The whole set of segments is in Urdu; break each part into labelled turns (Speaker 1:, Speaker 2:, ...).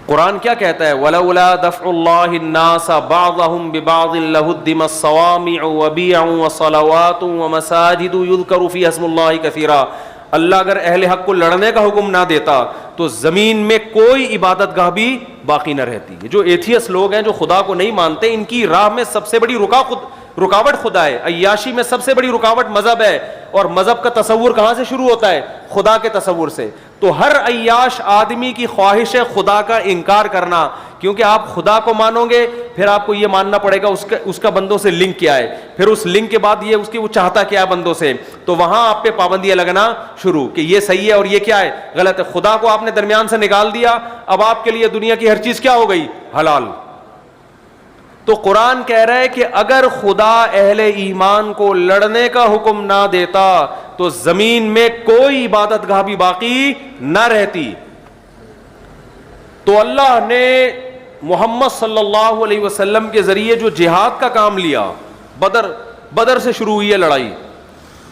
Speaker 1: قرآن کیا کہتا ہے؟ وَلَوْلَا دَفْعُ اللَّهِ النَّاسَ بَعْضَهُمْ بِبَعْضٍ لَهُدِّمَتْ الصَّوَامِعُ وَبِيَعٌ وَصَلَوَاتٌ وَمَسَاجِدُ يُذْكَرُ فِيهَا اسْمُ اللَّهِ كَثِيرًا. اللہ اگر اہل حق کو لڑنے کا حکم نہ دیتا تو زمین میں کوئی عبادت گاہ بھی باقی نہ رہتی. جو ایتھیس لوگ ہیں جو خدا کو نہیں مانتے, ان کی راہ میں سب سے بڑی رکاوٹ خدا ہے. عیاشی میں سب سے بڑی رکاوٹ مذہب ہے, اور مذہب کا تصور کہاں سے شروع ہوتا ہے؟ خدا کے تصور سے. تو ہر عیاش آدمی کی خواہش ہے خدا کا انکار کرنا, کیونکہ آپ خدا کو مانو گے پھر آپ کو یہ ماننا پڑے گا اس کا بندوں سے لنک کیا ہے, پھر اس لنک کے بعد یہ اس کی وہ چاہتا کیا ہے بندوں سے, تو وہاں آپ پہ پابندیاں لگنا شروع کہ یہ صحیح ہے اور یہ کیا ہے غلط ہے. خدا کو آپ نے درمیان سے نکال دیا, اب آپ کے لیے دنیا کی ہر چیز کیا ہو گئی؟ حلال. تو قرآن کہہ رہا ہے کہ اگر خدا اہل ایمان کو لڑنے کا حکم نہ دیتا تو زمین میں کوئی عبادت گاہ بھی باقی نہ رہتی. تو اللہ نے محمد صلی اللہ علیہ وسلم کے ذریعے جو جہاد کا کام لیا, بدر سے شروع ہوئی ہے لڑائی,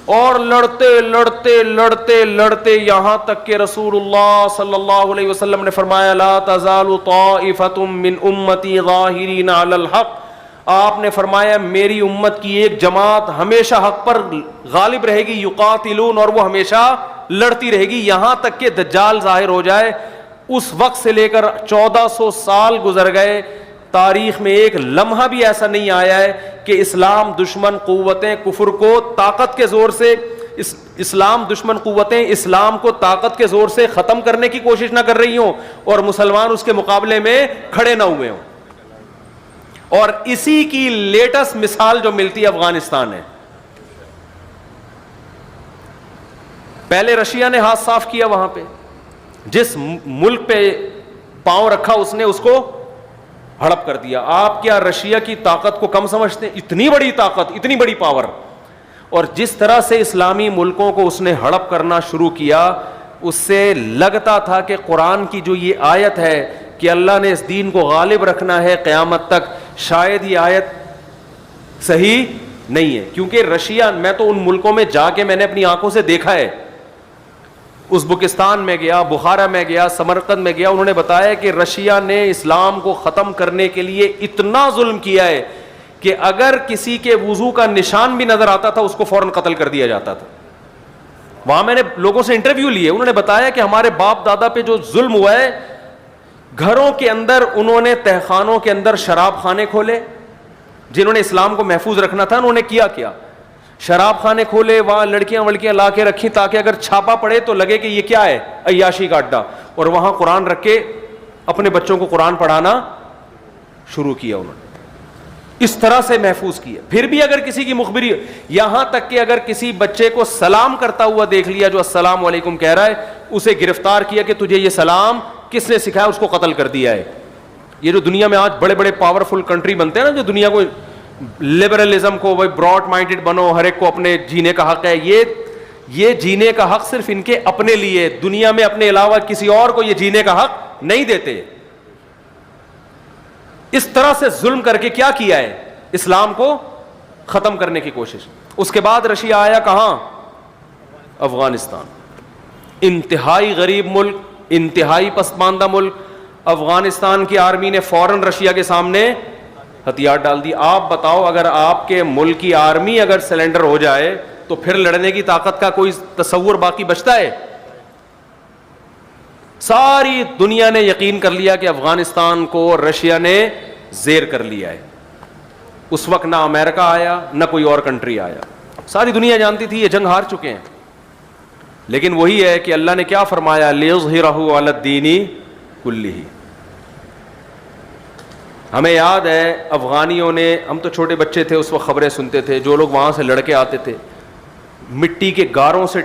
Speaker 1: اور لڑتے لڑتے لڑتے لڑتے یہاں تک کہ رسول اللہ صلی اللہ علیہ وسلم نے فرمایا لا تزال طائفۃ من امتی ظاہرین علی الحق. آپ نے فرمایا میری امت کی ایک جماعت ہمیشہ حق پر غالب رہے گی, یقاتلون, اور وہ ہمیشہ لڑتی رہے گی یہاں تک کہ دجال ظاہر ہو جائے. اس وقت سے لے کر 1400 سال گزر گئے, تاریخ میں ایک لمحہ بھی ایسا نہیں آیا ہے کہ اسلام دشمن قوتیں کفر کو طاقت کے زور سے اسلام دشمن قوتیں اسلام کو طاقت کے زور سے ختم کرنے کی کوشش نہ کر رہی ہوں اور مسلمان اس کے مقابلے میں کھڑے نہ ہوئے ہوں. اور اسی کی لیٹسٹ مثال جو ملتی ہے افغانستان ہے. پہلے رشیا نے ہاتھ صاف کیا, وہاں پہ جس ملک پہ پاؤں رکھا اس نے اس کو ہڑپ کر دیا. آپ کیا رشیا کی طاقت کو کم سمجھتے ہیں؟ اتنی بڑی طاقت, اتنی بڑی پاور. اور جس طرح سے اسلامی ملکوں کو اس نے ہڑپ کرنا شروع کیا, اس سے لگتا تھا کہ قرآن کی جو یہ آیت ہے کہ اللہ نے اس دین کو غالب رکھنا ہے قیامت تک, شاید یہ آیت صحیح نہیں ہے. کیونکہ رشیا, میں تو ان ملکوں میں جا کے میں نے اپنی آنکھوں سے دیکھا ہے, ازبکستان میں گیا, بخارا میں گیا, سمرقند میں گیا, انہوں نے بتایا کہ رشیا نے اسلام کو ختم کرنے کے لیے اتنا ظلم کیا ہے کہ اگر کسی کے وضو کا نشان بھی نظر آتا تھا اس کو فوراً قتل کر دیا جاتا تھا. وہاں میں نے لوگوں سے انٹرویو لیے, انہوں نے بتایا کہ ہمارے باپ دادا پہ جو ظلم ہوا ہے, گھروں کے اندر انہوں نے تہخانوں کے اندر شراب خانے کھولے, جنہوں نے اسلام کو محفوظ رکھنا تھا انہوں نے کیا شراب خانے کھولے, وہاں لڑکیاں لا کے رکھی تاکہ اگر چھاپا پڑے تو لگے کہ یہ کیا ہے, عیاشی کا اڈا, اور وہاں قرآن رکھ کے اپنے بچوں کو قرآن پڑھانا شروع کیا. انہوں نے اس طرح سے محفوظ کیا. پھر بھی اگر کسی کی مخبری, یہاں تک کہ اگر کسی بچے کو سلام کرتا ہوا دیکھ لیا جو السلام علیکم کہہ رہا ہے, اسے گرفتار کیا کہ تجھے یہ سلام کس نے سکھایا, اس کو قتل کر دیا ہے. یہ جو دنیا میں آج بڑے بڑے پاورفل کنٹری بنتے ہیں نا, جو دنیا کو لبرلزم کو براڈ مائنڈڈ بنو, ہر ایک کو اپنے جینے کا حق ہے, یہ جینے کا حق صرف ان کے اپنے لیے, دنیا میں اپنے علاوہ کسی اور کو یہ جینے کا حق نہیں دیتے. اس طرح سے ظلم کر کے کیا کیا ہے, اسلام کو ختم کرنے کی کوشش. اس کے بعد رشیا آیا کہاں؟ افغانستان. انتہائی غریب ملک, انتہائی پسماندہ ملک. افغانستان کی آرمی نے فوراً رشیا کے سامنے ہتھیار ڈال دی. آپ بتاؤ, اگر آپ کے ملک کی آرمی اگر سلنڈر ہو جائے تو پھر لڑنے کی طاقت کا کوئی تصور باقی بچتا ہے؟ ساری دنیا نے یقین کر لیا کہ افغانستان کو رشیا نے زیر کر لیا ہے. اس وقت نہ امریکہ آیا نہ کوئی اور کنٹری آیا, ساری دنیا جانتی تھی یہ جنگ ہار چکے ہیں. لیکن وہی ہے کہ اللہ نے کیا فرمایا, لِيُظْهِرَهُ عَلَى الدِّينِ كُلِّهِ. ہمیں یاد ہے افغانیوں نے, ہم تو چھوٹے بچے تھے اس وقت خبریں سنتے تھے, جو لوگ وہاں سے لڑکے آتے تھے مٹی کے گاروں سے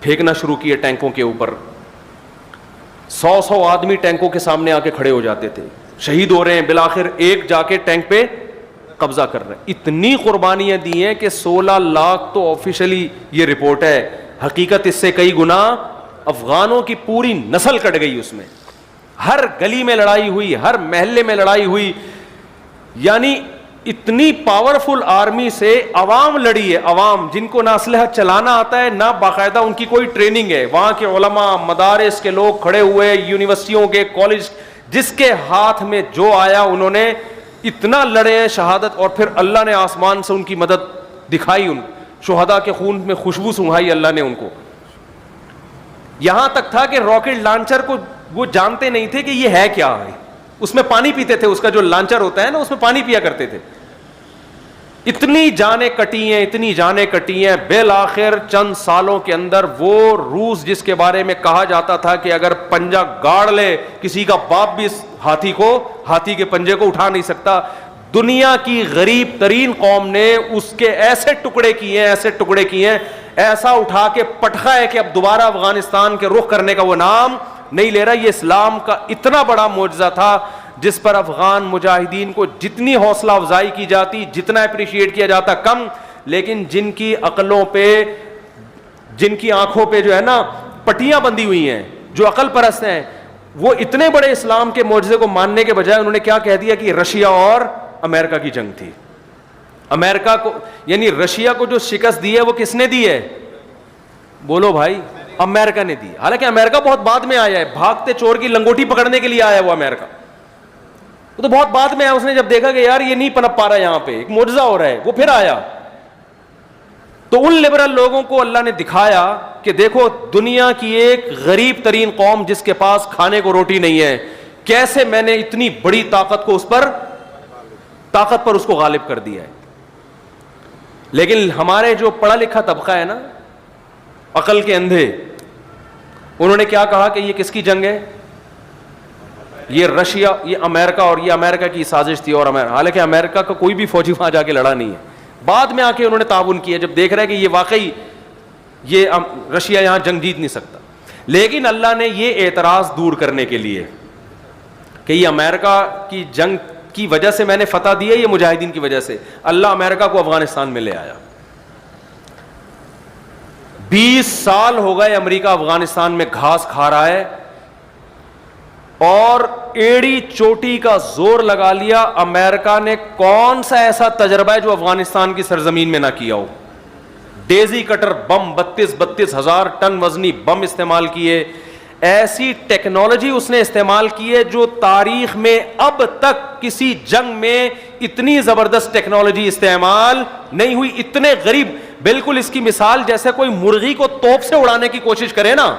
Speaker 1: پھینکنا شروع کیے ٹینکوں کے اوپر. 100 آدمی ٹینکوں کے سامنے آ کے کھڑے ہو جاتے تھے, شہید ہو رہے ہیں, بالآخر ایک جا کے ٹینک پہ قبضہ کر رہے ہیں. اتنی قربانیاں دی ہیں کہ 16 لاکھ تو آفیشلی یہ رپورٹ ہے, حقیقت اس سے کئی گنا. افغانوں کی پوری نسل کٹ گئی اس میں, ہر گلی میں لڑائی ہوئی, ہر محلے میں لڑائی ہوئی. یعنی اتنی پاورفل آرمی سے عوام لڑی ہے, عوام جن کو نہ اسلحہ چلانا آتا ہے نہ باقاعدہ ان کی کوئی ٹریننگ ہے. وہاں کے علماء, مدارس کے لوگ کھڑے ہوئے, یونیورسٹیوں کے, کالج, جس کے ہاتھ میں جو آیا انہوں نے اتنا لڑے ہیں شہادت, اور پھر اللہ نے آسمان سے ان کی مدد دکھائی, ان شہداء کے خون میں خوشبو سنگھائی اللہ نے ان کو. یہاں تک تھا کہ راکٹ لانچر کو وہ جانتے نہیں تھے کہ یہ ہے کیا ہے, اس میں پانی پیتے تھے, اس کا جو لانچر ہوتا ہے نا اس میں پانی پیا کرتے تھے. اتنی جانیں کٹی ہیں, اتنی جانیں کٹی ہیں. بالآخر چند سالوں کے اندر وہ روس جس کے بارے میں کہا جاتا تھا کہ اگر پنجہ گاڑ لے کسی کا باپ بھی اس ہاتھی کے پنجے کو اٹھا نہیں سکتا, دنیا کی غریب ترین قوم نے اس کے ایسے ٹکڑے کیے ہیں, ایسا اٹھا کے پٹخا ہے کہ اب دوبارہ افغانستان کے رخ کرنے کا وہ نام نہیں لے رہا. یہ اسلام کا اتنا بڑا معجزہ تھا جس پر افغان مجاہدین کو جتنی حوصلہ افزائی کی جاتی, جتنا اپریشیٹ کیا جاتا کم, لیکن جن کی عقلوں پہ, جن کی آنکھوں پہ جو ہے نا پٹیاں بندھی ہوئی ہیں, جو عقل پرست ہیں, وہ اتنے بڑے اسلام کے معجزے کو ماننے کے بجائے انہوں نے کیا کہہ دیا کہ رشیا اور امریکہ کی جنگ تھی. امریکہ کو یعنی رشیا کو جو شکست دی ہے وہ کس نے دی ہے؟ بولو بھائی, امریکہ نے دی. حالانکہ امریکہ بہت بعد میں آیا ہے, بھاگتے چور کی لنگوٹی پکڑنے کے لیے آیا وہ امریکہ, وہ تو بہت بعد میں آیا. اس نے جب دیکھا کہ یار یہ نہیں پنپ پا رہا, یہاں پہ ایک معجزہ ہو رہا ہے, وہ پھر آیا. تو ان لبرل لوگوں کو اللہ نے دکھایا کہ دیکھو دنیا کی ایک غریب ترین قوم جس کے پاس کھانے کو روٹی نہیں ہے, کیسے میں نے اتنی بڑی طاقت کو اس کو غالب کر دیا ہے. لیکن ہمارے جو پڑھا لکھا طبقہ ہے نا, عقل کے اندھے, انہوں نے کیا کہا کہ یہ کس کی جنگ ہے؟ یہ رشیا, یہ امریکہ, اور یہ امریکہ کی سازش تھی. اور حالانکہ امریکہ کا کوئی بھی فوجی وہاں جا کے لڑا نہیں ہے, بعد میں آ کے انہوں نے تعاون کیا جب دیکھ رہا ہے کہ یہ واقعی یہ رشیا یہاں جنگ جیت نہیں سکتا. لیکن اللہ نے یہ اعتراض دور کرنے کے لیے کہ یہ امریکہ کی جنگ کی وجہ سے میں نے فتح دی ہے, یہ مجاہدین کی وجہ سے, اللہ امریکہ کو افغانستان میں لے آیا. 20 سال ہو گئے امریکہ افغانستان میں گھاس کھا رہا ہے, اور ایڑی چوٹی کا زور لگا لیا. امریکہ نے کون سا ایسا تجربہ ہے جو افغانستان کی سرزمین میں نہ کیا ہو؟ ڈیزی کٹر بم 32 ہزار ٹن وزنی بم استعمال کیے, ایسی ٹیکنالوجی اس نے استعمال کی ہے جو تاریخ میں اب تک کسی جنگ میں اتنی زبردست ٹیکنالوجی استعمال نہیں ہوئی. اتنے غریب, بالکل اس کی مثال جیسے کوئی مرغی کو توپ سے اڑانے کی کوشش کرے نا,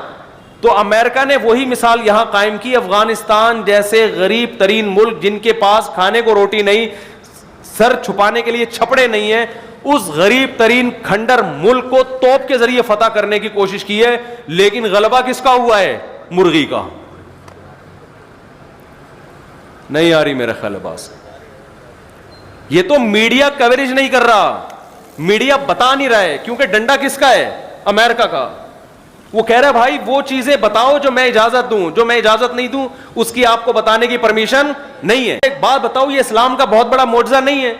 Speaker 1: تو امریکہ نے وہی مثال یہاں قائم کی. افغانستان جیسے غریب ترین ملک جن کے پاس کھانے کو روٹی نہیں, سر چھپانے کے لیے چھپڑے نہیں ہیں, اس غریب ترین کھنڈر ملک کو توپ کے ذریعے فتح کرنے کی کوشش کی ہے. لیکن غلبہ کس کا ہوا ہے؟ مرغی کا. نہیں آ رہی میرا خیال ہے بات. یہ تو میڈیا کوریج نہیں کر رہا, میڈیا بتا نہیں رہا ہے, کیونکہ ڈنڈا کس کا ہے؟ امریکہ کا. وہ کہہ رہا ہے بھائی وہ چیزیں بتاؤ جو میں اجازت دوں, جو میں اجازت نہیں دوں اس کی آپ کو بتانے کی پرمیشن نہیں ہے. ایک بات بتاؤ, یہ اسلام کا بہت بڑا معجزہ نہیں ہے؟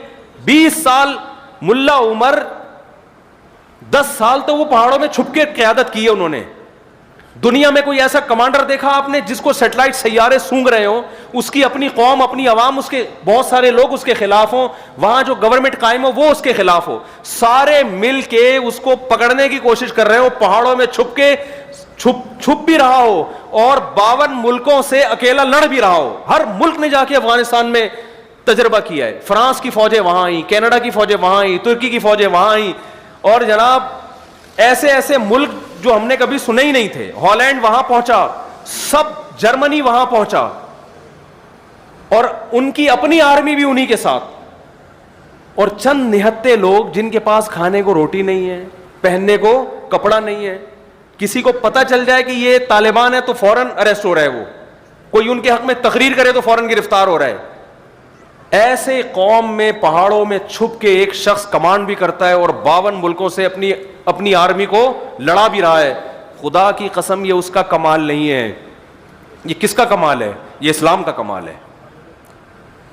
Speaker 1: 20 سال ملا عمر, 10 سال تو وہ پہاڑوں میں چھپ کے قیادت کی ہے انہوں نے. دنیا میں کوئی ایسا کمانڈر دیکھا آپ نے جس کو سیٹلائٹ سیارے سونگ رہے ہوں, اس کی اپنی قوم, اپنی عوام, اس کے بہت سارے لوگ اس کے خلاف ہوں, وہاں جو گورنمنٹ قائم ہو وہ اس کے خلاف ہو, سارے مل کے اس کو پکڑنے کی کوشش کر رہے ہو, پہاڑوں میں چھپ کے چھپ بھی رہا ہو, اور 52 ملکوں سے اکیلا لڑ بھی رہا ہو. ہر ملک نے جا کے افغانستان میں تجربہ کیا ہے. فرانس کی فوجیں وہاں آئیں, کینیڈا کی فوجیں وہاں آئیں, ترکی کی فوجیں وہاں آئیں, اور جناب ایسے ایسے ملک جو ہم نے کبھی سنے ہی نہیں تھے. ہالینڈ وہاں پہنچا, سب جرمنی وہاں پہنچا, اور ان کی اپنی آرمی بھی انہی کے ساتھ. اور چند نہتے لوگ جن کے پاس کھانے کو روٹی نہیں ہے, پہننے کو کپڑا نہیں ہے, کسی کو پتہ چل جائے کہ یہ طالبان ہے تو فوراً اریسٹ ہو رہا ہے, وہ کوئی ان کے حق میں تقریر کرے تو فوراً گرفتار ہو رہا ہے. ایسے قوم میں پہاڑوں میں چھپ کے ایک شخص کمانڈ بھی کرتا ہے اور 52 ملکوں سے اپنی آرمی کو لڑا بھی رہا ہے. خدا کی قسم یہ اس کا کمال نہیں ہے, یہ کس کا کمال ہے؟ یہ اسلام کا کمال ہے.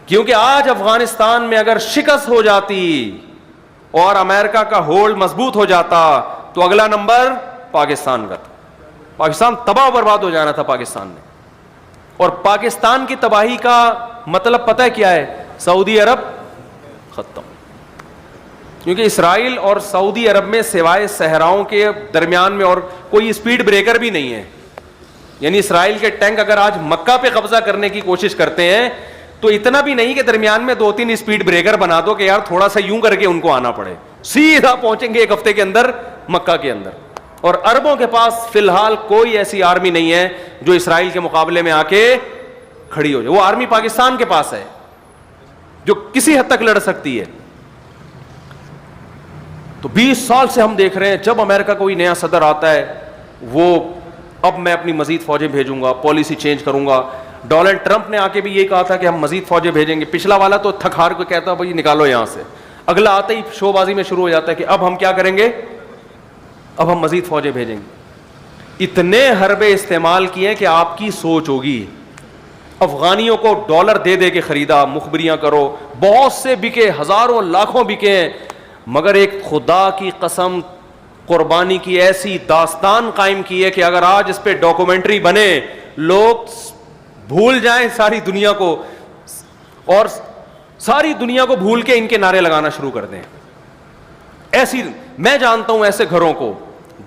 Speaker 1: کیونکہ آج افغانستان میں اگر شکست ہو جاتی اور امریکہ کا ہولڈ مضبوط ہو جاتا تو اگلا نمبر پاکستان کا تھا. پاکستان تباہ و برباد ہو جانا تھا پاکستان نے. اور پاکستان کی تباہی کا مطلب پتہ ہے کیا ہے؟ سعودی عرب, ختم. کیونکہ اسرائیل اور سعودی عرب میں سوائے صحراؤں کے درمیان میں اور کوئی اسپیڈ بریکر بھی نہیں ہے. یعنی اسرائیل کے ٹینک اگر آج مکہ پہ قبضہ کرنے کی کوشش کرتے ہیں تو اتنا بھی نہیں کہ درمیان میں 2-3 اسپیڈ بریکر بنا دو کہ یار تھوڑا سا یوں کر کے ان کو آنا پڑے, سیدھا پہنچیں گے 1 ہفتے کے اندر مکہ کے اندر. اور عربوں کے پاس فی الحال کوئی ایسی آرمی نہیں ہے جو اسرائیل کے مقابلے میں آ کے کھڑی ہو جائے. وہ آرمی پاکستان کے پاس ہے جو کسی حد تک لڑ سکتی ہے. تو 20 سال سے ہم دیکھ رہے ہیں جب امریکہ کوئی نیا صدر آتا ہے وہ اب میں اپنی مزید فوجیں بھیجوں گا, پالیسی چینج کروں گا. ڈونلڈ ٹرمپ نے آ کے بھی یہ کہا تھا کہ ہم مزید فوجیں بھیجیں گے. پچھلا والا تو تھک ہار کو کہتا بھائی نکالو یہاں سے, اگلا آتے ہی شو بازی میں شروع ہو جاتا ہے کہ اب ہم کیا کریں گے, اب ہم مزید فوجیں بھیجیں گے. اتنے حربے استعمال کیے کہ آپ کی سوچ ہوگی. افغانیوں کو ڈالر دے دے کے خریدا, مخبریاں کرو, بہت سے بکے, ہزاروں لاکھوں بکے ہیں, مگر ایک خدا کی قسم قربانی کی ایسی داستان قائم کی ہے کہ اگر آج اس پہ ڈاکومنٹری بنے لوگ بھول جائیں ساری دنیا کو اور ساری دنیا کو بھول کے ان کے نعرے لگانا شروع کر دیں. ایسی میں جانتا ہوں ایسے گھروں کو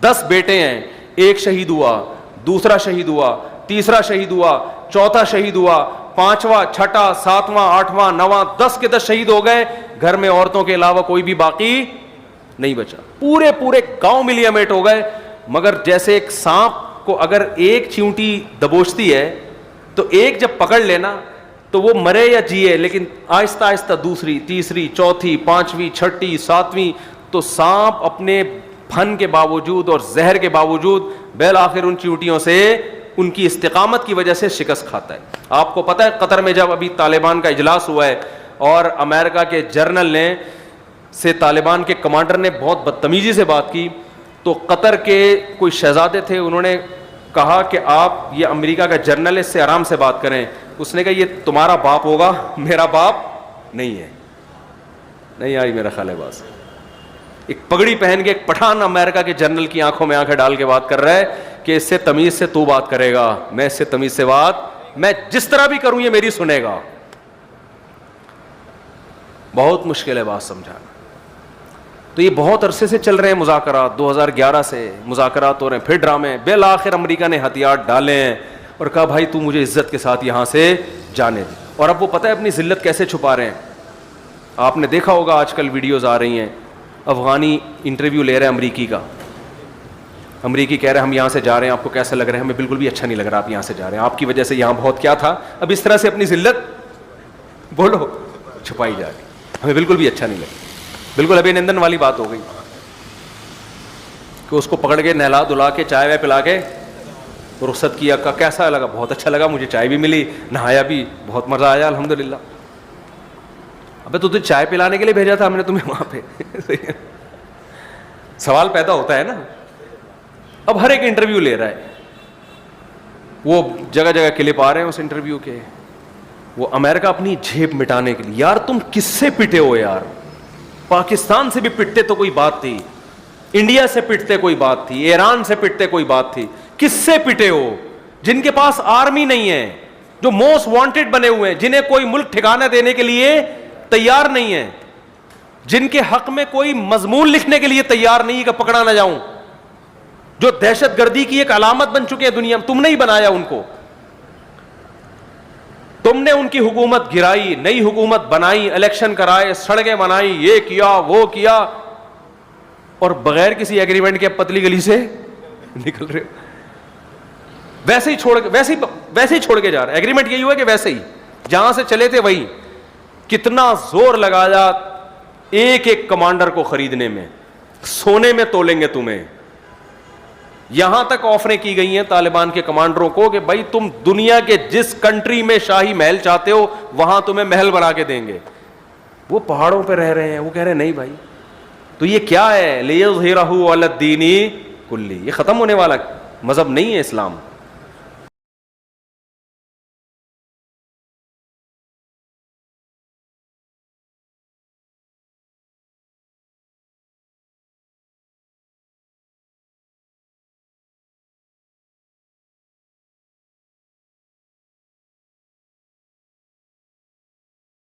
Speaker 1: 10 بیٹے ہیں, ایک شہید ہوا, دوسرا شہید ہوا, تیسرا شہید ہوا, چوتھا شہید ہوا, 5واں, 6واں, 7واں, 8واں, 9واں, 10 کے 10 شہید ہو گئے. گھر میں عورتوں کے علاوہ کوئی بھی باقی نہیں بچا. پورے گاؤں ملیامیٹ ہو گئے. مگر جیسے ایک سانپ کو اگر ایک چیونٹی دبوچتی ہے تو ایک جب پکڑ لینا تو وہ مرے یا جیے, لیکن آہستہ آہستہ دوسری, تیسری, چوتھی, 5ویں, 6ٹی, 7ویں, تو سانپ اپنے پھن کے باوجود اور زہر کے باوجود بالآخر ان چیونٹیوں سے ان کی استقامت کی وجہ سے شکست کھاتا ہے. آپ کو پتہ ہے قطر میں جب ابھی طالبان کا اجلاس ہوا ہے اور امریکہ کے جرنل نے سے طالبان کے کمانڈر نے بہت بدتمیزی سے بات کی, تو قطر کے کوئی شہزادے تھے, انہوں نے کہا کہ آپ یہ امریکہ کا جرنل ہے, اس سے آرام سے بات کریں. اس نے کہا یہ تمہارا باپ ہوگا, میرا باپ نہیں ہے. نہیں آئی میرا خیال ہے بات. ایک پگڑی پہن کے ایک پٹھان امریکہ کے جنرل کی آنکھوں میں آنکھیں ڈال کے بات کر رہا ہے کہ اس سے تمیز سے تو بات کرے گا, میں اس سے تمیز سے بات, میں جس طرح بھی کروں یہ میری سنے گا. بہت مشکل ہے بات سمجھانا. تو یہ بہت عرصے سے چل رہے ہیں مذاکرات, 2011 سے مذاکرات ہو رہے ہیں, پھر ڈرامے. بالآخر امریکہ نے ہتھیار ڈالے ہیں اور کہا بھائی تو مجھے عزت کے ساتھ یہاں سے جانے دے. اور اب وہ پتہ ہے اپنی ذلت کیسے چھپا رہے ہیں. آپ نے دیکھا ہوگا آج کل ویڈیوز آ رہی ہیں, افغانی انٹرویو لے رہے ہیں امریکی کا. امریکی کہہ رہے ہیں ہم یہاں سے جا رہے ہیں, آپ کو کیسا لگ رہا ہے؟ ہمیں بالکل بھی اچھا نہیں لگ رہا آپ یہاں سے جا رہے ہیں, آپ کی وجہ سے یہاں بہت کیا تھا. اب اس طرح سے اپنی ذلت بولو چھپائی جا رہی, ہمیں بالکل بھی اچھا نہیں لگا. بالکل ابھی نندن والی بات ہو گئی کہ اس کو پکڑ کے نہلا دھلا کے چائے وائے پلا کے رخصت کیا. کا کیسا لگا؟ بہت اچھا لگا, مجھے چائے بھی ملی, نہایا بھی, بہت مزہ آیا الحمدللہ. ابے تو چائے پلانے کے لیے بھیجا تھا ہم نے تمہیں وہاں پہ. سوال پیدا ہوتا ہے نا. اب ہر ایک انٹرویو لے رہا ہے, وہ جگہ جگہ کلپ آ رہے ہیں اس انٹرویو کے. وہ امریکہ اپنی جھیپ مٹانے کے لیے, یار تم کس سے پٹے ہو یار؟ پاکستان سے بھی پٹتے تو کوئی بات تھی, انڈیا سے پٹتے کوئی بات تھی, ایران سے پٹتے کوئی بات تھی. کس سے پٹے ہو؟ جن کے پاس آرمی نہیں ہے, جو موسٹ وانٹڈ بنے ہوئے ہیں, جنہیں کوئی ملک ٹھکانہ دینے کے لیے تیار نہیں ہے, جن کے حق میں کوئی مضمون لکھنے کے لیے تیار نہیں کہ پکڑا نہ جاؤں, جو دہشت گردی کی ایک علامت بن چکے ہیں دنیا میں. تم نے ہی بنایا ان کو, تم نے ان کی حکومت گرائی, نئی حکومت بنائی, الیکشن کرائے, سڑکیں بنائی, یہ کیا وہ کیا, اور بغیر کسی ایگریمنٹ کے پتلی گلی سے نکل رہے. ویسے ہی چھوڑ کے جا رہے. ایگریمنٹ یہی ہوا کہ ویسے ہی جہاں سے چلے تھے وہی. کتنا زور لگایا ایک ایک کمانڈر کو خریدنے میں, سونے میں تولیں گے تمہیں. یہاں تک آفریں کی گئی ہیں طالبان کے کمانڈروں کو کہ بھائی تم دنیا کے جس کنٹری میں شاہی محل چاہتے ہو وہاں تمہیں محل بنا کے دیں گے. وہ پہاڑوں پہ رہ رہے ہیں, وہ کہہ رہے ہیں نہیں بھائی. تو یہ کیا ہے؟ لِيُظْهِرَهُ عَلَى الدِّينِ كُلِّهِ. یہ ختم ہونے والا مذہب نہیں ہے اسلام.